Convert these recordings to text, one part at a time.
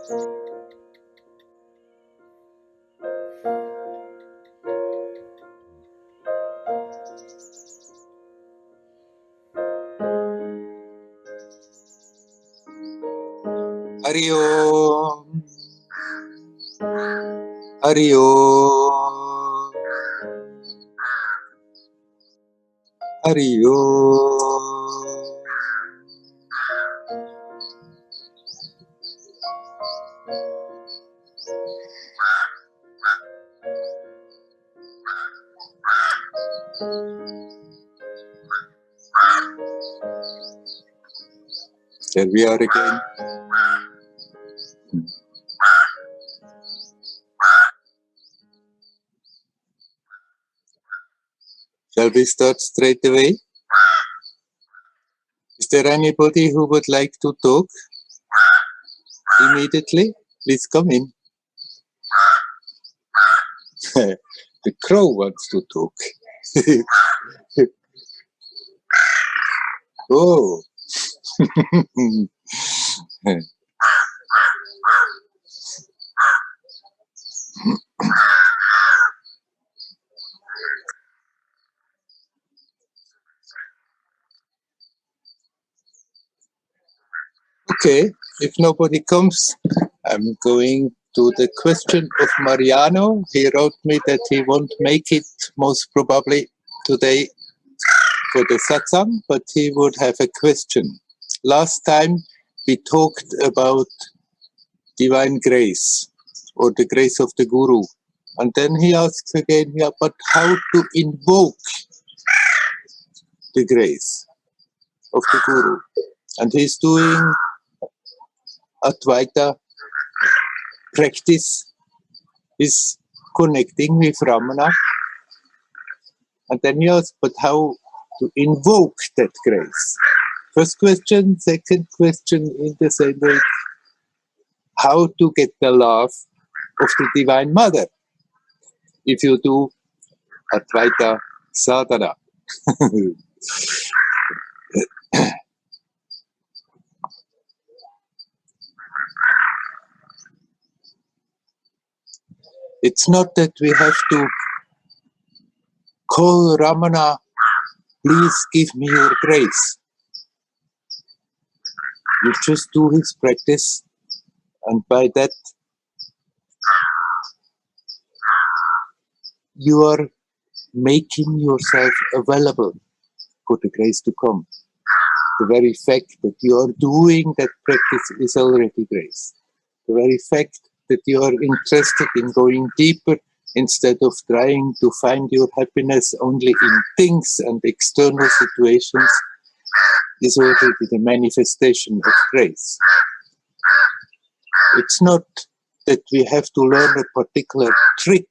Hari Om, Hari Om, Hari Om. There we are again. Shall we start straight away? Is there anybody who would like to talk immediately? Please come in. The crow wants to talk. Oh. Okay, if nobody comes, I'm going to the question of Mariano. He wrote me that he won't make it most probably today for the satsang, but he would have a question. Last time we talked about divine grace or the grace of the Guru. And then he asks again, yeah, but how to invoke the grace of the Guru? And he's doing Advaita practice, is connecting with Ramana. And then he asks, but how to invoke that grace? First question, second question in the same way, how to get the love of the Divine Mother if you do Advaita sadhana. It's not that we have to call Ramana, please give me your grace. You just do his practice, and by that you are making yourself available for the grace to come. The very fact that you are doing that practice is already grace. The very fact that you are interested in going deeper instead of trying to find your happiness only in things and external situations is already the manifestation of grace. It's not that we have to learn a particular trick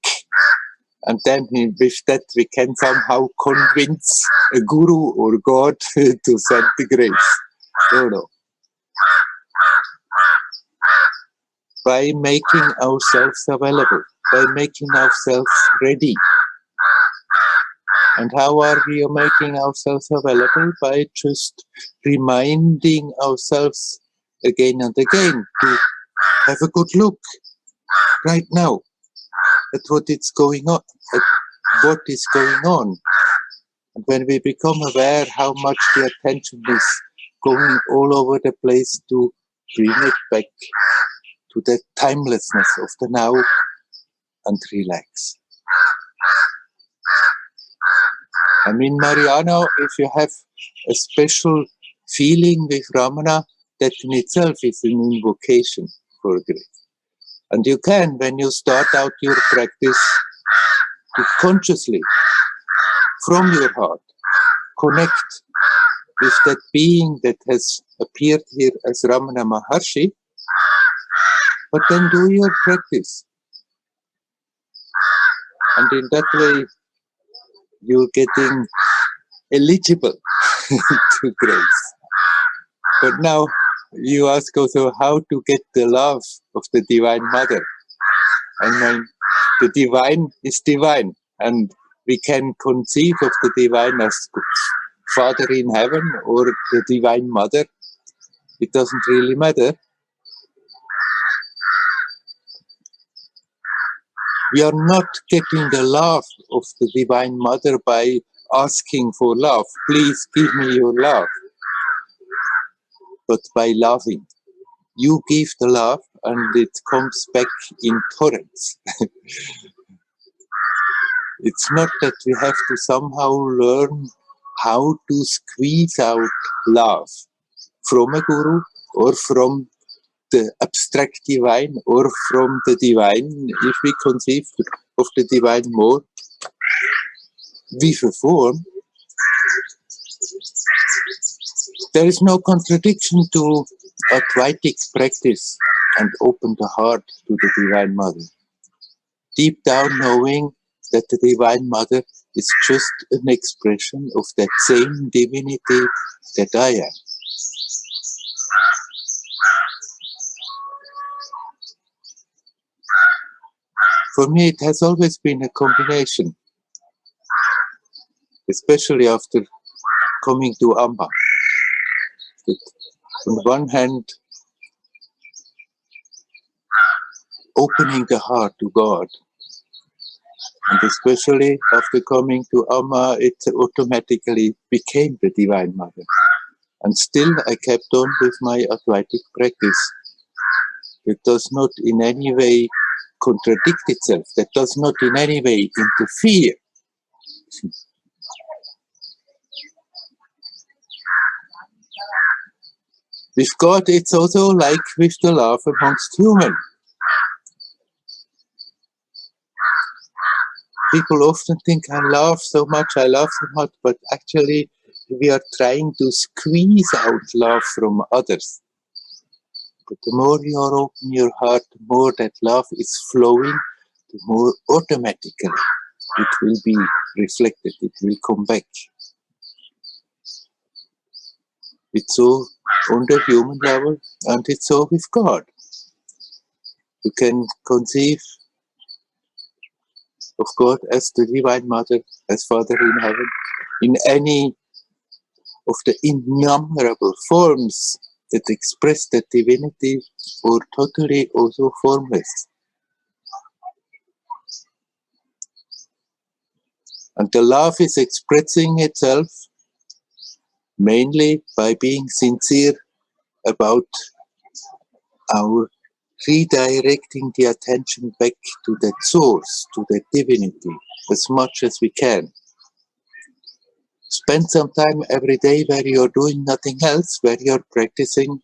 and then with that we can somehow convince a guru or God to send the grace. No. By making ourselves available, by making ourselves ready. And how are we making ourselves available? By just reminding ourselves again and again to have a good look right now at what is going on. And when we become aware how much the attention is going all over the place, to bring it back to the timelessness of the now and relax. I mean, Mariano, if you have a special feeling with Ramana, that in itself is an invocation for grace. And you can, when you start out your practice, to consciously, from your heart, connect with that being that has appeared here as Ramana Maharshi, but then do your practice. And in that way, you're getting eligible to grace. But now, you ask also how to get the love of the Divine Mother. And the Divine is divine, and we can conceive of the Divine as Father in heaven or the Divine Mother. It doesn't really matter. We are not getting the love of the Divine Mother by asking for love. Please give me your love. But by loving. You give the love and it comes back in torrents. It's not that we have to somehow learn how to squeeze out love from a guru or from the abstract divine or from the divine, if we conceive of the divine more with a form. There is no contradiction to Advaitic practice and open the heart to the Divine Mother. Deep down knowing that the Divine Mother is just an expression of that same divinity that I am. For me, it has always been a combination, especially after coming to Amma. That on one hand, opening the heart to God, and especially after coming to Amma, it automatically became the Divine Mother. And still I kept on with my Advaitic practice. It does not in any way contradict itself. That does not in any way interfere. With God, it's also like with the love amongst humans. People often think I love so much, but actually we are trying to squeeze out love from others. But the more you open your heart, the more that love is flowing, the more automatically it will be reflected, it will come back. It's so on the human level, and it's so with God. You can conceive of God as the Divine Mother, as Father in Heaven, in any of the innumerable forms that express that divinity, or totally also formless. And the love is expressing itself mainly by being sincere about our redirecting the attention back to that source, to that divinity, as much as we can. Spend some time every day where you're doing nothing else, where you're practicing,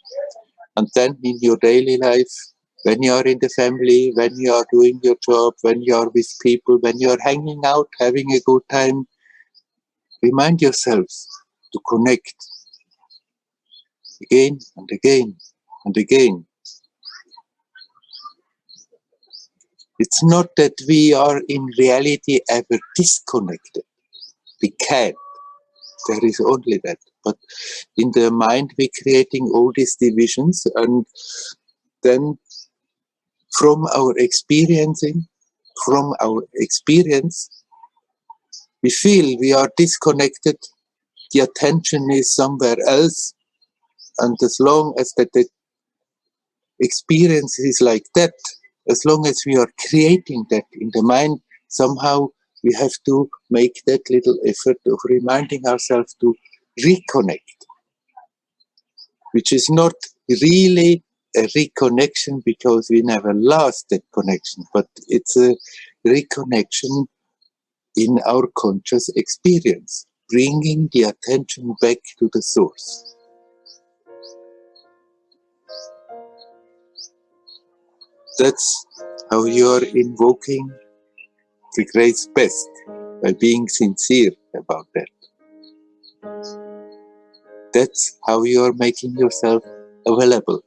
and then in your daily life, when you are in the family, when you are doing your job, when you are with people, when you are hanging out, having a good time, remind yourselves to connect again and again and again. It's not that we are in reality ever disconnected. We can't. There is only that. But in the mind, we're creating all these divisions, and then from our experience, we feel we are disconnected. The attention is somewhere else, and as long as that the experience is like that, as long as we are creating that in the mind, somehow we have to make that little effort of reminding ourselves to reconnect, which is not really a reconnection because we never lost that connection, but it's a reconnection in our conscious experience, bringing the attention back to the source. That's how you're invoking the grace best, by being sincere about that. That's how you're making yourself available.